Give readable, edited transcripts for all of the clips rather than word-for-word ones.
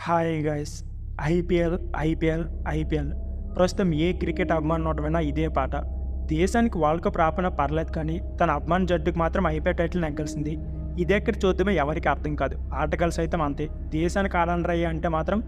Hi guys. IPL ప్రస్తుతం ఏ cricket అభిమాని నోట విన్నా ఇదే పాట. దేశానికి వరల్డ్ కప్ రాకపోయినా పర్లేదు, కానీ తన అభిమాన జట్టుకు మాత్రం ఐపీఎల్ టైటిల్ నెగ్గాల్సింది. ఇదెక్కడ చూద్దామో ఎవరికి అర్థం కాదు. ఆటగాళ్ళు సైతం అంతే. దేశానికి ఆనందరయ్య అంటే మాత్రం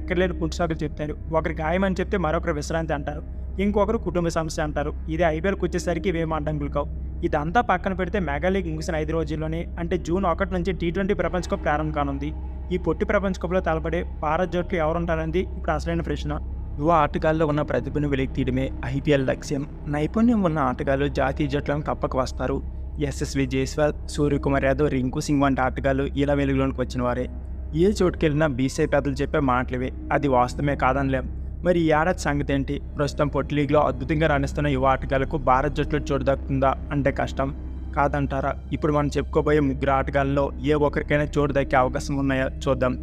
ఎక్కడలేని పుట్టుసాగులు చెప్తారు. ఒకరు గాయమని చెప్తే మరొకరు విశ్రాంతి అంటారు, ఇంకొకరు కుటుంబ సమస్య అంటారు. ఇది ఐపీఎల్కి వచ్చేసరికి ఇవేం అడ్డంకులు కావు. ఇదంతా పక్కన పెడితే మెగా లీగ్ ముగిసిన 5 రోజుల్లోనే, అంటే జూన్ 1 నుంచి T20 ప్రపంచ కప్ ప్రారంభం కానుంది. ఈ పొట్టి ప్రపంచ కప్లో తలపడే భారత్ జట్లు ఎవరుంటారనేది ఇప్పుడు అసలైన ప్రశ్న. యువ ఆటగాల్లో ఉన్న ప్రతిభను వెలికి తీయడమే ఐపీఎల్ లక్ష్యం. నైపుణ్యం ఉన్న ఆటగాళ్లు జాతీయ జట్లను తప్పక వస్తారు. యశస్వి జైస్వాల్, సూర్యకుమార్ యాదవ్, రింకు సింగ్ వంటి ఆటగాళ్లు ఇలా వెలుగులోనికి వచ్చిన వారే. ఏ చోటుకెళ్ళినా బీసీ పెద్దలు చెప్పే మాటలివే. అది వాస్తవమే కాదనిలేం. మరి ఈ ఏడాది సంగతి ఏంటి? ప్రస్తుతం పొట్టి లీగ్లో అద్భుతంగా రాణిస్తున్న యువ ఆటగాళ్లకు భారత్ జట్టులో చోటు దక్కుతుందా అంటే కష్టం కాదంటారా? ఇప్పుడు మనం చెప్పుకోబోయే ముగ్గురు ఆటగాళ్ళలో ఏ ఒక్కరికైనా చోటు దక్కే అవకాశం ఉన్నాయో చూద్దాం.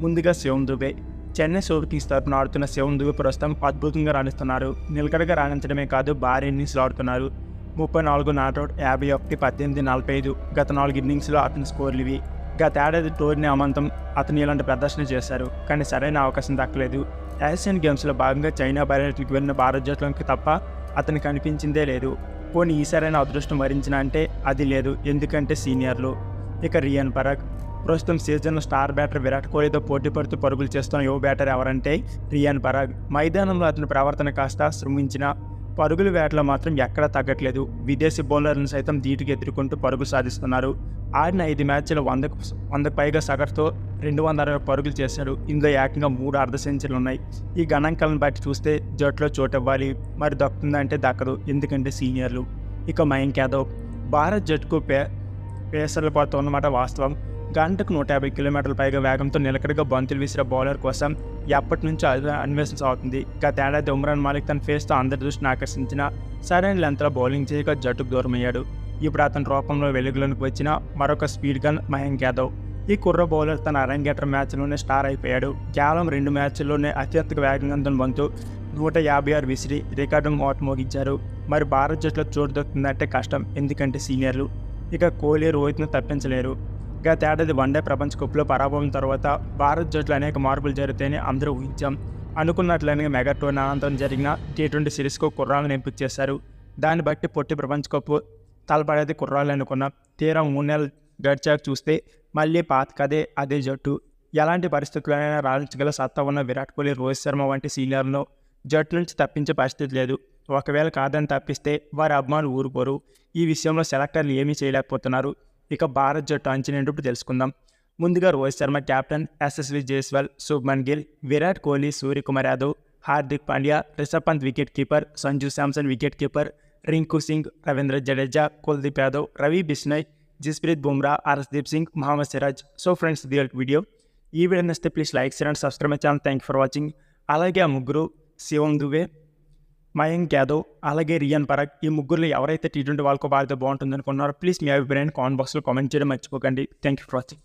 ముందుగా శివం దుబే. చెన్నై సూపర్ కింగ్స్ తరపున ఆడుతున్న శివం దుబే ప్రస్తుతం అద్భుతంగా రాణిస్తున్నారు. నిలకడగా రాణించడమే కాదు, భారీ ఇన్నింగ్స్లో ఆడుతున్నారు. 34 నాట్అవుట్, 51, 18, 45 గత 4 ఇన్నింగ్స్లో అతని స్కోర్లు ఇవి. గత ఏడాది టోర్నీ అమంతం అతను ఇలాంటి ప్రదర్శన చేశారు, కానీ సరైన అవకాశం దక్కలేదు. ఏషియన్ గేమ్స్లో భాగంగా చైనా పర్యటనకు వెళ్ళిన భారత జట్లోకి తప్ప అతను కనిపించిందే లేదు. పోనీ ఈసారైన అదృష్టం వరించిన అంటే అది లేదు, ఎందుకంటే సీనియర్లు. ఇక రియాన్ పరాగ్. ప్రస్తుతం సీజన్లో స్టార్ బ్యాటర్ విరాట్ కోహ్లీతో పోటీ పడుతూ పరుగులు చేస్తున్న యువ బ్యాటర్ ఎవరంటే రియాన్ పరాగ్. మైదానంలో అతని ప్రవర్తన కాస్త శ్రమించిన పరుగుల వేటలో మాత్రం ఎక్కడా తగ్గట్లేదు. విదేశీ బౌలర్లను సైతం ధీటుగా ఎదుర్కొంటూ పరుగులు సాధిస్తున్నారు. ఆడిన 5 మ్యాచ్లు 100కు పైగా సగటుతో 260 పరుగులు చేశాడు. ఇందులో ఏకంగా 3 అర్ధ సెంచరీలు ఉన్నాయి. ఈ గణాంకాలను బట్టి చూస్తే జట్టులో చోటు ఇవ్వాలి, మరి దక్కుతుందంటే దక్కదు, ఎందుకంటే సీనియర్లు. ఇక మయాంక్ యాదవ్. భారత్ జట్టుకు పేసర్ల కొరత ఉన్నమాట వాస్తవం. గంటకు 150 కిలోమీటర్ల పైగా వేగంతో నిలకడగా బంతులు విసిరే బౌలర్ కోసం ఎప్పటి నుంచో అన్వేషణ సాగుతుంది. గత ఏడాది ఉమ్రాన్ మాలిక్ తన ఫేస్తో అందరి దృష్టిని ఆకర్షించిన సరైన లెంత్లో బౌలింగ్ చేయక జట్టుకు దూరమయ్యాడు. ఇప్పుడు అతని రూపంలో వెలుగులోనికి వచ్చిన మరొక స్పీడ్ గన్ మయాంక్ యాదవ్. ఈ కుర్ర బౌలర్ తన అరంగేట్ర మ్యాచ్లోనే స్టార్ అయిపోయాడు. కేవలం 2 మ్యాచ్ల్లోనే అత్యంత వేగంగా బంతు 156 విసిరి రికార్డు మోగించారు. మరి భారత్ జట్టులో చోటు దొరుకుతుందంటే కష్టం, ఎందుకంటే సీనియర్లు. ఇక కోహ్లీ, రోహిత్ను తప్పించలేరు. గత ఏడాది వన్డే ప్రపంచ కప్లో పరాభవం తర్వాత భారత్ జట్లు అనేక మార్పులు జరుగుతాయని అందరూ ఊహించాం. అనుకున్నట్లనే మెగా టోర్నీ అనంతరం జరిగిన T20 సిరీస్కు కుర్రాలను ఎంపిక చేశారు. దాన్ని బట్టి పొట్టి ప్రపంచ కప్ తలపడేది కుర్రాళ్ళు అనుకున్నాం. తీరా 3 నెలలు గడిచాక చూస్తే మళ్ళీ పాతకదే అదే జట్టు. ఎలాంటి పరిస్థితుల్లోనైనా రాణించగల సత్తా ఉన్న విరాట్ కోహ్లీ, రోహిత్ శర్మ వంటి సీనియర్లను జట్టు నుంచి తప్పించే పరిస్థితి లేదు. ఒకవేళ కాదని తప్పిస్తే వారి అభిమానులు ఊరుకోరు. ఈ విషయంలో సెలెక్టర్లు ఏమీ చేయలేకపోతున్నారు. ఇక భారత్ జట్టు అంచనేటప్పుడు తెలుసుకుందాం. ముందుగా Rohit Sharma captain, Yashasvi Jaiswal, Shubman Gill, Virat Kohli, Suryakumar Yadav, Hardik Pandya, Rishabh Pant wicket keeper, Sanju Samson wicket keeper, Rinku Singh, Ravindra Jadeja, Kuldeep Yadav, Ravi Bishnoi, Jasprit Bumrah, Arshdeep Singh, Mohammed Siraj. So friends, ఇది వీడియో. ఈ వీడియో నచ్చితే please like, share and subscribe my channel. Thank you for watching. అలాగే ఆ ముగ్గురు శివం దుబే, మయాంక్ యాదవ్, అలాగే రియాన్ పరాగ్, ఈ ముగ్గురులో ఎవరైతే T20 వాళ్ళకు బాగా బాగుంటుంది అనుకున్నారో ప్లీజ్ మీ అభిప్రాయాన్ని కామెంట్ బాక్స్లో కామెంట్ చేయడం మర్చిపోకండి. Thank you for watching.